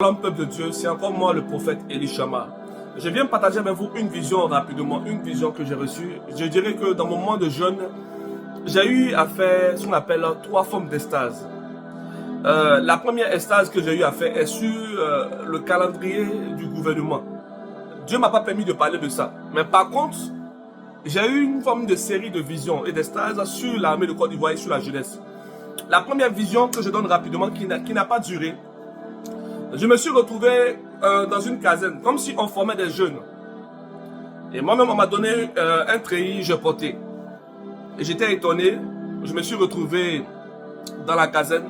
Shalom peuple de Dieu, c'est encore moi le prophète Elishama. Je viens partager avec vous une vision rapidement, une vision que j'ai reçue. Je dirais que dans mon moment de jeûne, j'ai eu à faire ce qu'on appelle 3 formes d'extase. La première extase que j'ai eu à faire est sur le calendrier du gouvernement. Dieu ne m'a pas permis de parler de ça. Mais par contre, j'ai eu une forme de série de visions et d'extase sur l'armée de Côte d'Ivoire et sur la jeunesse. La première vision que je donne rapidement, qui n'a pas duré, je me suis retrouvé dans une caserne, comme si on formait des jeunes. Et moi-même, on m'a donné un treillis, je portais. Et j'étais étonné, je me suis retrouvé dans la caserne.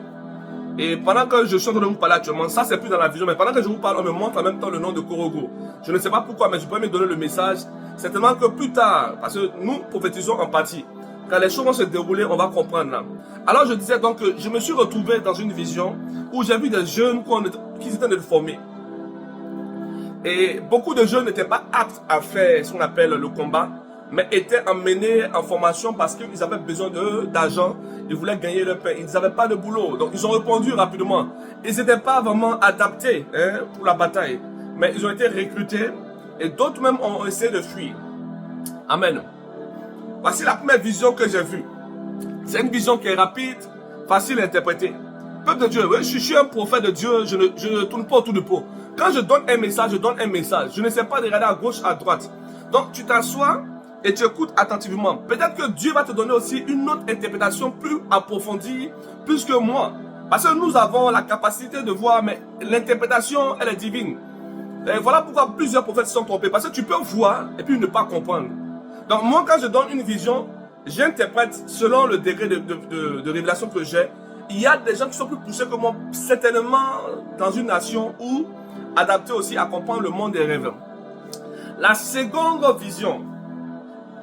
Et pendant que je suis en train de vous parler actuellement, ça c'est plus dans la vision, mais pendant que je vous parle, on me montre en même temps le nom de Korogo. Je ne sais pas pourquoi, mais je peux me donner le message. Certainement que plus tard, parce que nous prophétisons en partie, quand les choses vont se dérouler, on va comprendre là. Alors je disais donc que je me suis retrouvé dans une vision où j'ai vu des jeunes qui étaient en train de former. Et beaucoup de jeunes n'étaient pas aptes à faire ce qu'on appelle le combat, mais étaient emmenés en formation parce qu'ils avaient besoin d'argent, ils voulaient gagner leur pain, ils n'avaient pas de boulot. Donc ils ont répondu rapidement. Ils n'étaient pas vraiment adaptés pour la bataille, mais ils ont été recrutés et d'autres même ont essayé de fuir. Amen. Voici la première vision que j'ai vue. C'est une vision qui est rapide, facile à interpréter. Peuple de Dieu, oui, je suis un prophète de Dieu, je ne tourne pas autour du pot. Quand je donne un message, je donne un message. Je ne sais pas de regarder à gauche, à droite. Donc tu t'assois et tu écoutes attentivement. Peut-être que Dieu va te donner aussi une autre interprétation plus approfondie, plus que moi. Parce que nous avons la capacité de voir, mais l'interprétation, elle est divine. Et voilà pourquoi plusieurs prophètes se sont trompés. Parce que tu peux voir et puis ne pas comprendre. Donc moi, quand je donne une vision, j'interprète selon le degré de révélation que j'ai. Il y a des gens qui sont plus poussés que moi, certainement dans une nation ou adaptés aussi à comprendre le monde des rêves. La seconde vision,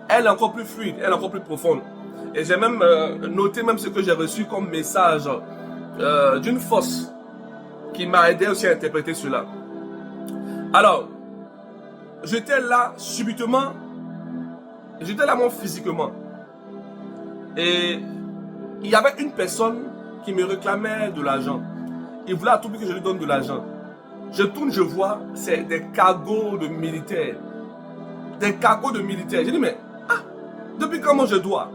elle est encore plus fluide, elle est encore plus profonde. Et j'ai même noté même ce que j'ai reçu comme message d'une force qui m'a aidé aussi à interpréter cela. Alors, j'étais là subitement, j'étais là moi physiquement. Et il y avait une personne qui me réclamait de l'argent. Il voulait à tout prix que je lui donne de l'argent. Je tourne, je vois, c'est des cargos de militaires. Des cargos de militaires. J'ai dit, mais, depuis quand moi je dois?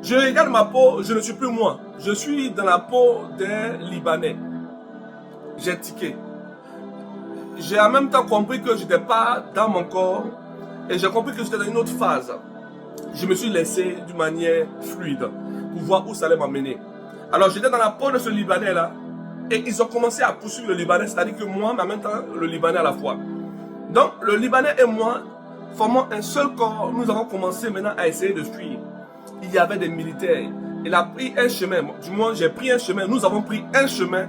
Je regarde ma peau, je ne suis plus moi. Je suis dans la peau des Libanais. J'ai tiqué. J'ai en même temps compris que je n'étais pas dans mon corps. Et j'ai compris que j'étais dans une autre phase. Je me suis laissé d'une manière fluide pour voir où ça allait m'amener. Alors j'étais dans la peau de ce Libanais là et ils ont commencé à poursuivre le Libanais, c'est-à-dire que moi, mais en même temps le Libanais à la fois. Donc le Libanais et moi formant un seul corps, nous avons commencé maintenant à essayer de fuir. Il y avait des militaires, il a pris un chemin, du moins j'ai pris un chemin, nous avons pris un chemin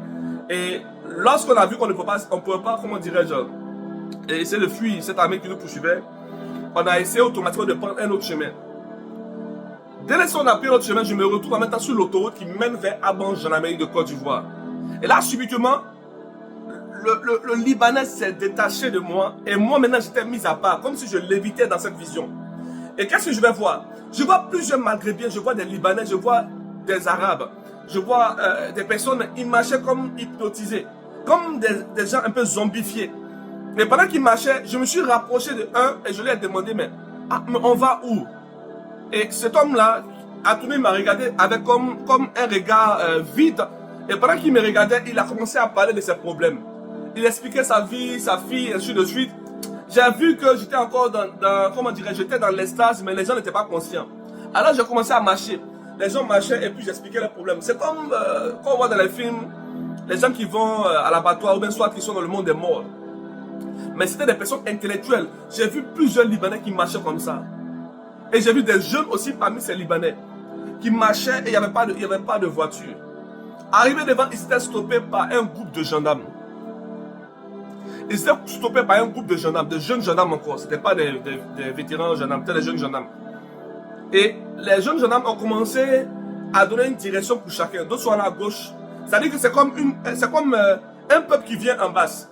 et lorsqu'on a vu qu'on ne peut pas, comment dirais-je, essayer de fuir cette armée qui nous poursuivait, on a essayé automatiquement de prendre un autre chemin. Dès qu'on a pris notre chemin, je me retrouve en même temps sur l'autoroute qui mène vers Abidjan en Amérique de Côte d'Ivoire. Et là, subitement, le Libanais s'est détaché de moi. Et moi, maintenant, j'étais mis à part, comme si je l'évitais dans cette vision. Et qu'est-ce que je vais voir? Je vois plusieurs Maghrébiens, je vois des Libanais, je vois des Arabes. Je vois des personnes, ils marchaient comme hypnotisés. Comme des gens un peu zombifiés. Et pendant qu'ils marchaient, je me suis rapproché de un et je lui ai demandé, mais on va où? Et cet homme-là, a tourné, il m'a regardé avec comme un regard vide. Et pendant qu'il me regardait, il a commencé à parler de ses problèmes. Il expliquait sa vie, sa fille, et ainsi de suite. J'ai vu que j'étais encore comment dirais-je, j'étais dans l'extase, mais les gens n'étaient pas conscients. Alors j'ai commencé à marcher. Les gens marchaient et puis j'expliquais leurs problèmes. C'est comme quand on voit dans les films, les gens qui vont à l'abattoir ou bien soit qui sont dans le monde des morts. Mais c'était des personnes intellectuelles. J'ai vu plusieurs Libanais qui marchaient comme ça. Et j'ai vu des jeunes aussi parmi ces Libanais qui marchaient et il n'y avait pas de voiture. Arrivés devant, ils étaient stoppés par un groupe de gendarmes. Ils étaient stoppés par un groupe de gendarmes, de jeunes gendarmes encore. Ce n'étaient pas des vétérans gendarmes, c'était des jeunes gendarmes. Et les jeunes gendarmes ont commencé à donner une direction pour chacun. D'autres sont allés à gauche. C'est-à-dire que c'est comme un peuple qui vient en basse.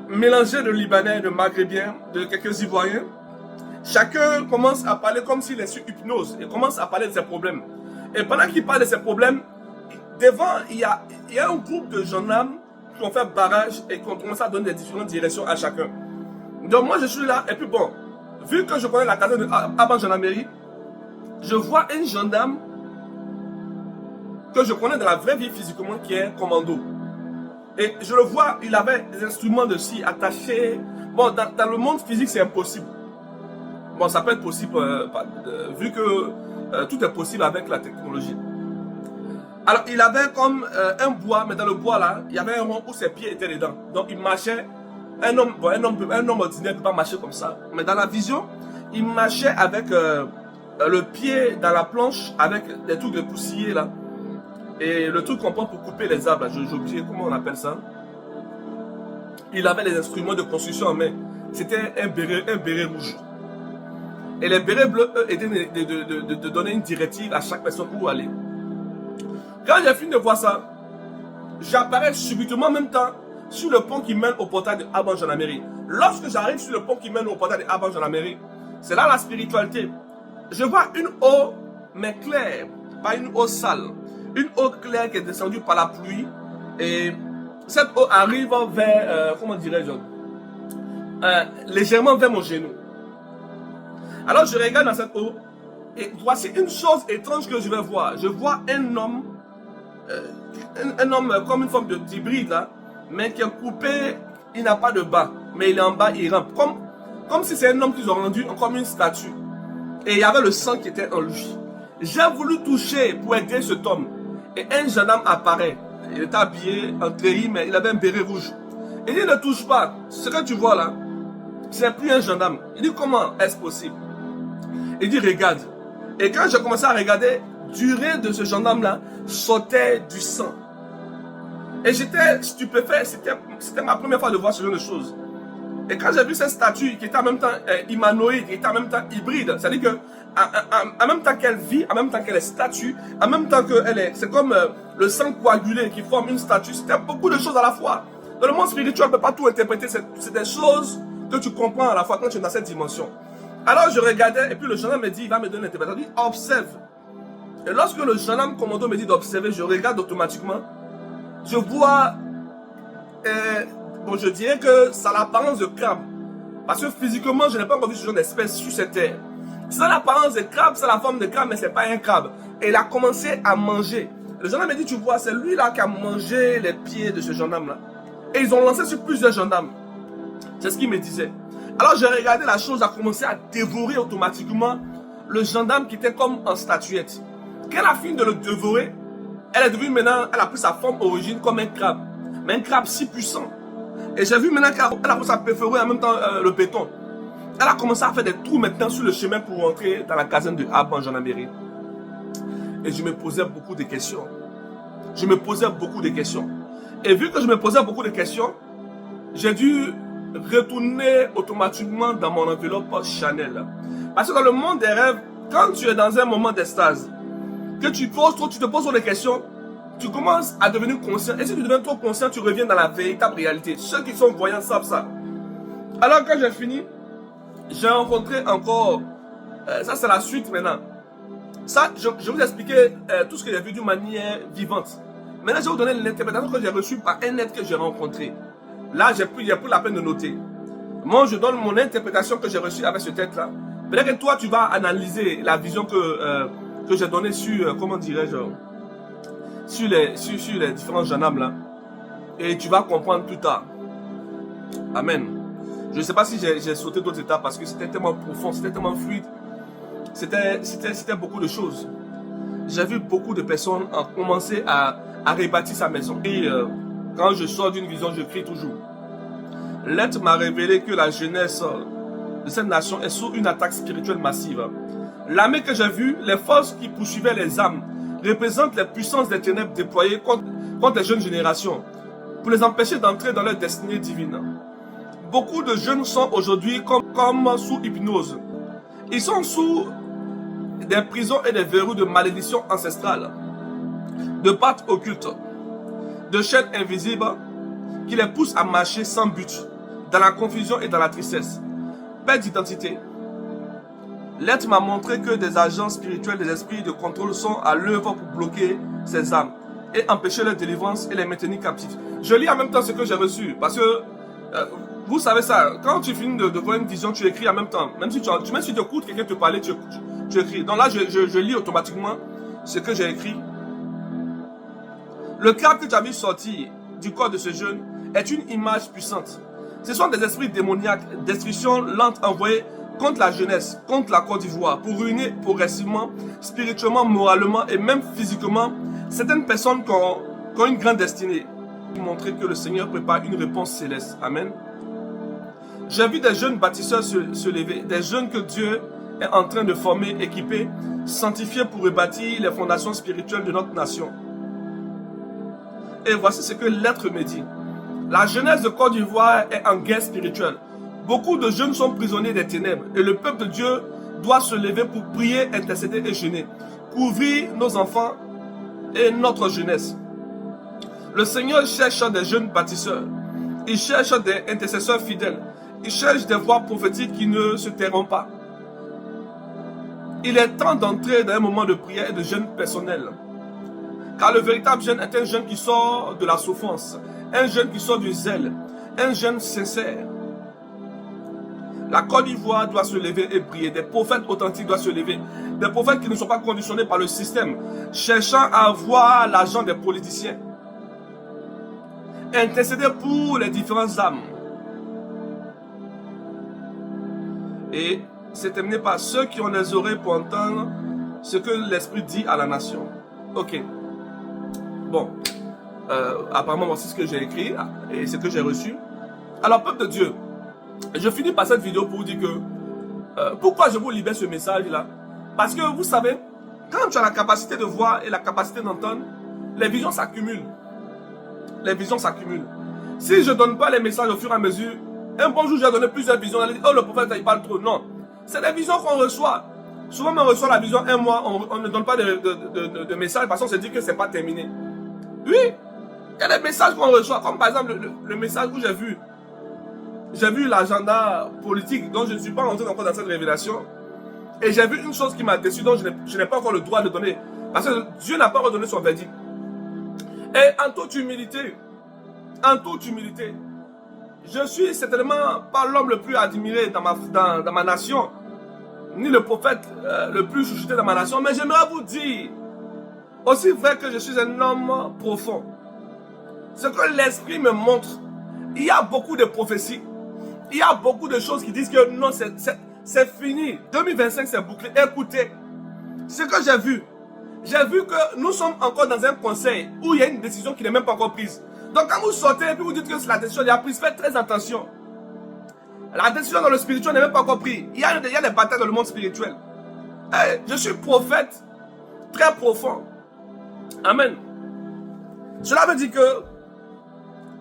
Mélangé de Libanais, de Maghrébiens, de quelques Ivoiriens. Chacun commence à parler comme s'il est sur hypnose et commence à parler de ses problèmes. Et pendant qu'il parle de ses problèmes, devant, il y a un groupe de gendarmes qui ont fait barrage et qui ont commencé à donner des différentes directions à chacun. Donc moi je suis là, et puis bon, vu que je connais la caserne de Abba Gendarmerie, je vois un gendarme que je connais dans la vraie vie physiquement qui est commando. Et je le vois, il avait des instruments de scie attachés. Bon, dans le monde physique, c'est impossible. Bon, ça peut être possible, vu que tout est possible avec la technologie. Alors, il avait comme un bois, mais dans le bois là, il y avait un rond où ses pieds étaient dedans. Donc, il marchait. Un homme ordinaire ne peut pas marcher comme ça. Mais dans la vision, il marchait avec le pied dans la planche, avec des trucs de poussier là. Et le truc qu'on prend pour couper les arbres, j'ai oublié comment on appelle ça. Il avait les instruments de construction en main. C'était un béret rouge. Et les bérets bleus, eux, étaient de donner une directive à chaque personne où aller. Quand j'ai fini de voir ça, j'apparais subitement en même temps sur le pont qui mène au portail de Abba Gendarmerie. Lorsque j'arrive sur le pont qui mène au portail de Abba Gendarmerie, c'est là la spiritualité. Je vois une eau, mais claire, pas une eau sale. Une eau claire qui est descendue par la pluie. Et cette eau arrive vers, comment dirais-je, légèrement vers mon genou. Alors je regarde dans cette eau. Et voici une chose étrange que je vais voir. Je vois un homme comme une forme d'hybride là, mais qui est coupé, il n'a pas de bas, mais il est en bas, il rampe. Comme si c'est un homme qu'ils ont rendu comme une statue. Et il y avait le sang qui était en lui. J'ai voulu toucher pour aider cet homme. Et un gendarme apparaît. Il était habillé en treillis, mais il avait un béret rouge. Il dit, ne touche pas. Ce que tu vois là, c'est plus un gendarme. Il dit, comment est-ce possible? Il dit, regarde. Et quand j'ai commencé à regarder, du rein de ce gendarme-là sortait du sang. Et j'étais stupéfait. C'était ma première fois de voir ce genre de choses. Et quand j'ai vu cette statue qui était en même temps humanoïde, qui était en même temps hybride, c'est-à-dire que en même temps qu'elle vit, en même temps qu'elle est statue, en même temps qu'elle est, c'est comme le sang coagulé qui forme une statue. C'était beaucoup de choses à la fois. Dans le monde spirituel, on ne peut pas tout interpréter. C'est des choses que tu comprends à la fois quand tu es dans cette dimension. Alors je regardais, et puis le gendarme me dit, il va me donner l'interprétation. Il dit, observe. Et lorsque le gendarme commando me dit d'observer, je regarde automatiquement. Je vois, bon, je dirais que ça a l'apparence de crabe. Parce que physiquement, je n'ai pas encore vu ce genre d'espèce sur cette terre. Ça a l'apparence de crabe, c'est la forme de crabe, mais ce n'est pas un crabe. Et il a commencé à manger. Le gendarme me dit, tu vois, c'est lui là qui a mangé les pieds de ce gendarme là. Et ils ont lancé sur plusieurs gendarmes. C'est ce qu'il me disait. Alors j'ai regardé la chose, a commencé à dévorer automatiquement le gendarme qui était comme en statuette. Quand elle a fini de le dévorer, elle est devenue maintenant, elle a pris sa forme origine comme un crabe. Mais un crabe si puissant. Et j'ai vu maintenant qu'elle a commencé à perforer en même temps le béton. Elle a commencé à faire des trous maintenant sur le chemin pour rentrer dans la caserne de Abba Gendarmerie. Et je me posais beaucoup de questions. Je me posais beaucoup de questions. Et vu que je me posais beaucoup de questions, j'ai dû retourner automatiquement dans mon enveloppe Chanel. Parce que dans le monde des rêves, quand tu es dans un moment d'extase, que tu te poses trop de questions, tu commences à devenir conscient. Et si tu deviens trop conscient, tu reviens dans la véritable réalité. Ceux qui sont voyants savent ça. Alors quand j'ai fini, j'ai rencontré encore, ça c'est la suite maintenant. Ça, je vais vous expliquer tout ce que j'ai vu d'une manière vivante. Maintenant, je vais vous donner l'interprétation que j'ai reçue par un être que j'ai rencontré. Là, j'ai pris la peine de noter. Moi, je donne mon interprétation que j'ai reçue avec ce tête-là. Peut-être que toi, tu vas analyser la vision que j'ai donnée sur, comment dirais-je, sur les différents gendarmes là. Et tu vas comprendre plus tard. Amen. Je ne sais pas si j'ai sauté d'autres étapes parce que c'était tellement profond, c'était tellement fluide. C'était beaucoup de choses. J'ai vu beaucoup de personnes commencer à rebâtir sa maison. Et quand je sors d'une vision, je crie toujours. L'être m'a révélé que la jeunesse de cette nation est sous une attaque spirituelle massive. L'armée que j'ai vue, les forces qui poursuivaient les âmes, représentent les puissances des ténèbres déployées contre les jeunes générations pour les empêcher d'entrer dans leur destinée divine. Beaucoup de jeunes sont aujourd'hui comme sous hypnose. Ils sont sous des prisons et des verrous de malédiction ancestrale, de pattes occultes, de chaînes invisibles qui les poussent à marcher sans but, dans la confusion et dans la tristesse. Perte d'identité. L'être m'a montré que des agents spirituels, des esprits de contrôle sont à l'œuvre pour bloquer ces âmes et empêcher leur délivrance et les maintenir captifs. Je lis en même temps ce que j'ai reçu. Parce que, vous savez ça, quand tu finis de voir une vision, tu écris en même temps. Même si tu écoutes quelqu'un te parler, tu écris. Donc là, je lis automatiquement ce que j'ai écrit. Le crabe que tu as vu sortir du corps de ce jeune est une image puissante. Ce sont des esprits démoniaques, destruction lente envoyée contre la jeunesse, contre la Côte d'Ivoire, pour ruiner progressivement, spirituellement, moralement et même physiquement certaines personnes qui ont une grande destinée. Pour montrer que le Seigneur prépare une réponse céleste. Amen. J'ai vu des jeunes bâtisseurs se lever, des jeunes que Dieu est en train de former, équiper, sanctifier pour rebâtir les fondations spirituelles de notre nation. Et voici ce que l'être me dit. La jeunesse de Côte d'Ivoire est en guerre spirituelle. Beaucoup de jeunes sont prisonniers des ténèbres et le peuple de Dieu doit se lever pour prier, intercéder et jeûner. Couvrir nos enfants et notre jeunesse. Le Seigneur cherche des jeunes bâtisseurs. Il cherche des intercesseurs fidèles. Il cherche des voix prophétiques qui ne se tairont pas. Il est temps d'entrer dans un moment de prière et de jeûne personnel. Car le véritable jeûne est un jeûne qui sort de la souffrance. Un jeûne qui sort du zèle. Un jeûne sincère. La Côte d'Ivoire doit se lever et prier. Des prophètes authentiques doivent se lever. Des prophètes qui ne sont pas conditionnés par le système, cherchant à avoir l'argent des politiciens. Intercéder pour les différentes âmes. Et c'est terminé par ceux qui ont les oreilles pour entendre ce que l'Esprit dit à la nation. Ok. Bon. Apparemment, voici ce que j'ai écrit et ce que j'ai reçu. Alors, peuple de Dieu, je finis par cette vidéo pour vous dire que pourquoi je vous libère ce message-là. Parce que vous savez, quand tu as la capacité de voir et la capacité d'entendre, les visions s'accumulent. Les visions s'accumulent. Si je ne donne pas les messages au fur et à mesure, un bon jour j'ai donné plusieurs visions, on dit, oh le prophète il parle trop. Non, c'est des visions qu'on reçoit. Souvent on reçoit la vision un mois, on ne donne pas de message parce qu'on se dit que c'est pas terminé. Oui, il y a des messages qu'on reçoit, comme par exemple le message où j'ai vu l'agenda politique, donc je ne suis pas rentré encore dans cette révélation. Et j'ai vu une chose qui m'a déçu, donc je n'ai pas encore le droit de donner. Parce que Dieu n'a pas redonné son verdict. Et en toute humilité, je suis certainement pas l'homme le plus admiré dans ma nation, ni le prophète le plus chuchoté dans ma nation, mais j'aimerais vous dire, aussi vrai que je suis un homme profond, ce que l'Esprit me montre, il y a beaucoup de prophéties, il y a beaucoup de choses qui disent que non, c'est fini, 2025 c'est bouclé. Écoutez, ce que j'ai vu que nous sommes encore dans un conseil où il y a une décision qui n'est même pas encore prise. Donc quand vous sortez et puis vous dites que la décision est prise, faites très attention. La décision dans le spirituel n'est même pas encore prise. Il y a des batailles dans le monde spirituel. Je suis prophète très profond. Amen. Cela veut dire que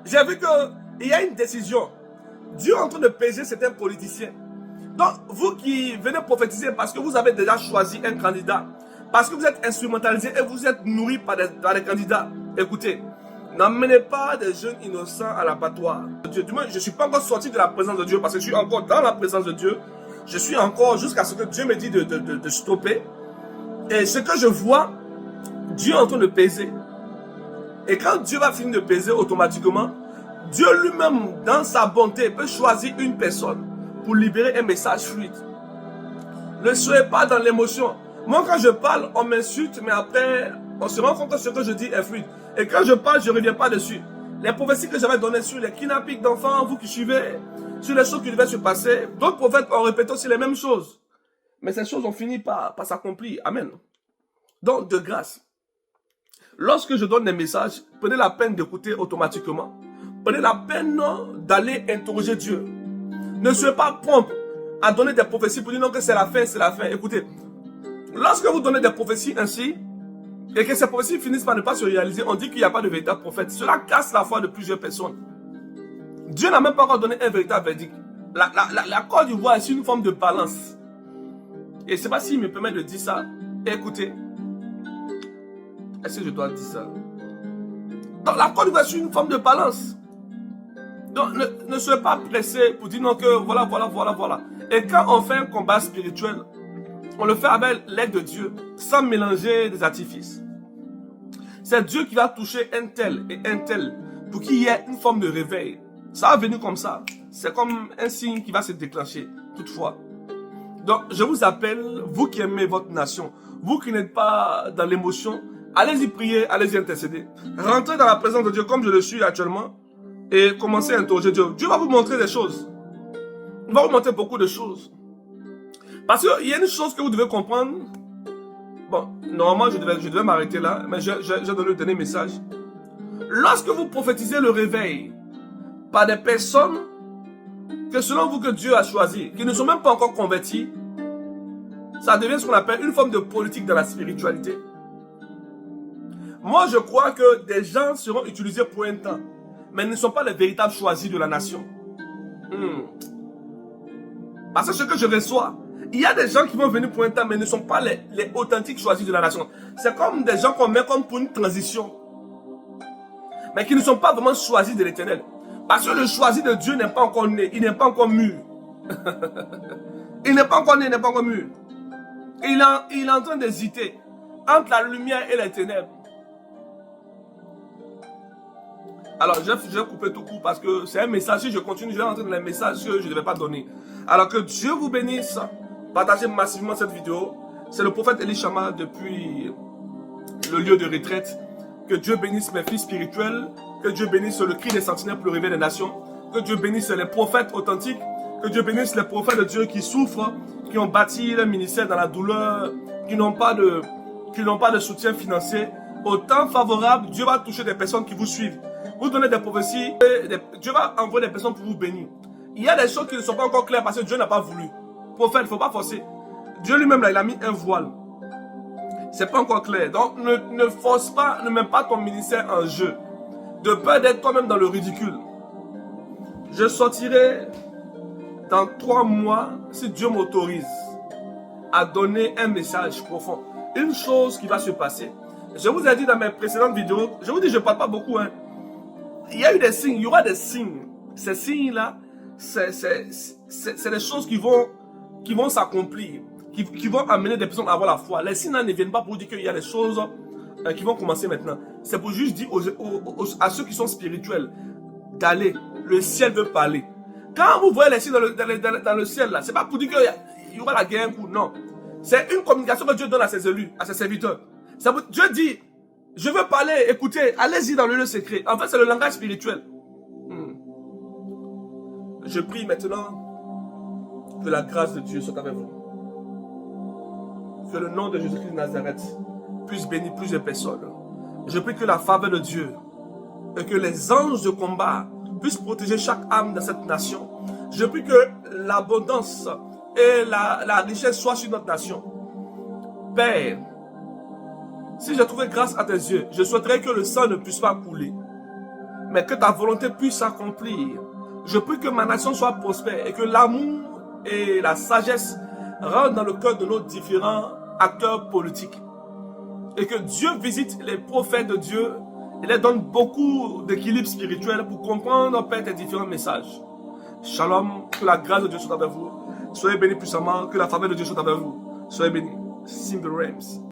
j'ai vu qu'il y a une décision. Dieu est en train de peser certains politiciens. Donc vous qui venez prophétiser parce que vous avez déjà choisi un candidat, parce que vous êtes instrumentalisé et vous êtes nourri par des candidats, écoutez, n'emmenez pas des jeunes innocents à l'abattoir. Je ne suis pas encore sorti de la présence de Dieu parce que je suis encore dans la présence de Dieu. Je suis encore jusqu'à ce que Dieu me dit de stopper. Et ce que je vois, Dieu est en train de peser. Et quand Dieu va finir de peser automatiquement, Dieu lui-même, dans sa bonté, peut choisir une personne pour libérer un message fluide. Ne soyez pas dans l'émotion. Moi, quand je parle, on m'insulte, mais après, on se rend compte que ce que je dis est fluide. Et quand je parle, je ne reviens pas dessus. Les prophéties que j'avais données sur les kidnappings d'enfants, vous qui suivez, sur les choses qui devaient se passer, d'autres prophètes ont répété aussi les mêmes choses. Mais ces choses ont fini par s'accomplir. Amen. Donc, de grâce, lorsque je donne des messages, prenez la peine d'écouter automatiquement. Prenez la peine d'aller interroger Dieu. Ne soyez pas prompt à donner des prophéties pour dire non que c'est la fin, c'est la fin. Écoutez, lorsque vous donnez des prophéties ainsi, et que ces prophéties finissent par ne pas se réaliser, on dit qu'il n'y a pas de véritable prophète. Cela casse la foi de plusieurs personnes. Dieu n'a même pas encore donné un véritable verdict. La Côte d'Ivoire est une forme de balance. Et je ne sais pas s'il me permet de dire ça. Écoutez, est-ce que je dois dire ça? Donc la Côte d'Ivoire est une forme de balance. Donc ne soyez pas pressé pour dire non que voilà. Et quand on fait un combat spirituel, on le fait avec l'aide de Dieu, sans mélanger des artifices. C'est Dieu qui va toucher un tel et un tel pour qu'il y ait une forme de réveil. Ça va venir comme ça. C'est comme un signe qui va se déclencher, toutefois. Donc, je vous appelle, vous qui aimez votre nation, vous qui n'êtes pas dans l'émotion, allez-y prier, allez-y intercéder. Rentrez dans la présence de Dieu comme je le suis actuellement et commencez à interroger Dieu. Dieu va vous montrer des choses. Il va vous montrer beaucoup de choses. Parce qu'il y a une chose que vous devez comprendre. Bon, normalement, je devais m'arrêter là, mais j'ai donné le dernier message. Lorsque vous prophétisez le réveil par des personnes que selon vous que Dieu a choisi, qui ne sont même pas encore convertis, ça devient ce qu'on appelle une forme de politique dans la spiritualité. Moi, je crois que des gens seront utilisés pour un temps, mais ils ne sont pas les véritables choisis de la nation. Parce que ce que je reçois, il y a des gens qui vont venir pour un temps, mais ne sont pas les authentiques choisis de la nation. C'est comme des gens qu'on met comme pour une transition, mais qui ne sont pas vraiment choisis de l'Éternel. Parce que le choisi de Dieu n'est pas encore né, il n'est pas encore mûr. Il n'est pas encore né, il n'est pas encore mûr. Il est en train d'hésiter entre la lumière et les ténèbres. Alors, je vais couper tout court parce que c'est un message. Si je continue, je vais rentrer dans les messages que je ne devais pas donner. Alors que Dieu vous bénisse. Partagez massivement cette vidéo. C'est le prophète Elishama depuis le lieu de retraite. Que Dieu bénisse mes fils spirituels. Que Dieu bénisse le cri des sentinelles pour le réveil des nations. Que Dieu bénisse les prophètes authentiques. Que Dieu bénisse les prophètes de Dieu qui souffrent, qui ont bâti leur ministère dans la douleur, qui n'ont pas de soutien financier. Au temps favorable, Dieu va toucher des personnes qui vous suivent. Vous donnez des prophéties, Dieu va envoyer des personnes pour vous bénir. Il y a des choses qui ne sont pas encore claires parce que Dieu n'a pas voulu. Prophète, il ne faut pas forcer. Dieu lui-même, il a mis un voile. C'est pas encore clair. Donc, ne force pas, ne mets pas ton ministère en jeu. De peur d'être toi-même dans le ridicule. Je sortirai dans 3 mois, si Dieu m'autorise, à donner un message profond. Une chose qui va se passer. Je vous ai dit dans mes précédentes vidéos, je vous dis, je ne parle pas beaucoup, hein. Il y a eu des signes, il y aura des signes. Ces signes-là, c'est des choses qui vont s'accomplir, qui vont amener des personnes à avoir la foi. Les signes ne viennent pas pour dire qu'il y a des choses qui vont commencer maintenant. C'est pour juste dire à ceux qui sont spirituels d'aller. Le ciel veut parler. Quand vous voyez les signes dans le ciel, là, c'est pas pour dire qu'il y aura la guerre un coup, non. C'est une communication que Dieu donne à ses élus, à ses serviteurs. Dieu dit, je veux parler, écoutez, allez-y dans le lieu secret. En fait, c'est le langage spirituel. Je prie maintenant que la grâce de Dieu soit avec vous. Que le nom de Jésus-Christ de Nazareth puisse bénir plusieurs personnes. Je prie que la faveur de Dieu et que les anges de combat puissent protéger chaque âme de cette nation. Je prie que l'abondance et la richesse soient sur notre nation. Père, si j'ai trouvé grâce à tes yeux, je souhaiterais que le sang ne puisse pas couler, mais que ta volonté puisse s'accomplir. Je prie que ma nation soit prospère et que l'amour et la sagesse rentrent dans le cœur de nos différents acteurs politiques. Et que Dieu visite les prophètes de Dieu et leur donne beaucoup d'équilibre spirituel pour comprendre, Père, tes différents messages. Shalom, que la grâce de Dieu soit avec vous. Soyez bénis puissamment, que la faveur de Dieu soit avec vous. Soyez bénis. Simple Rams.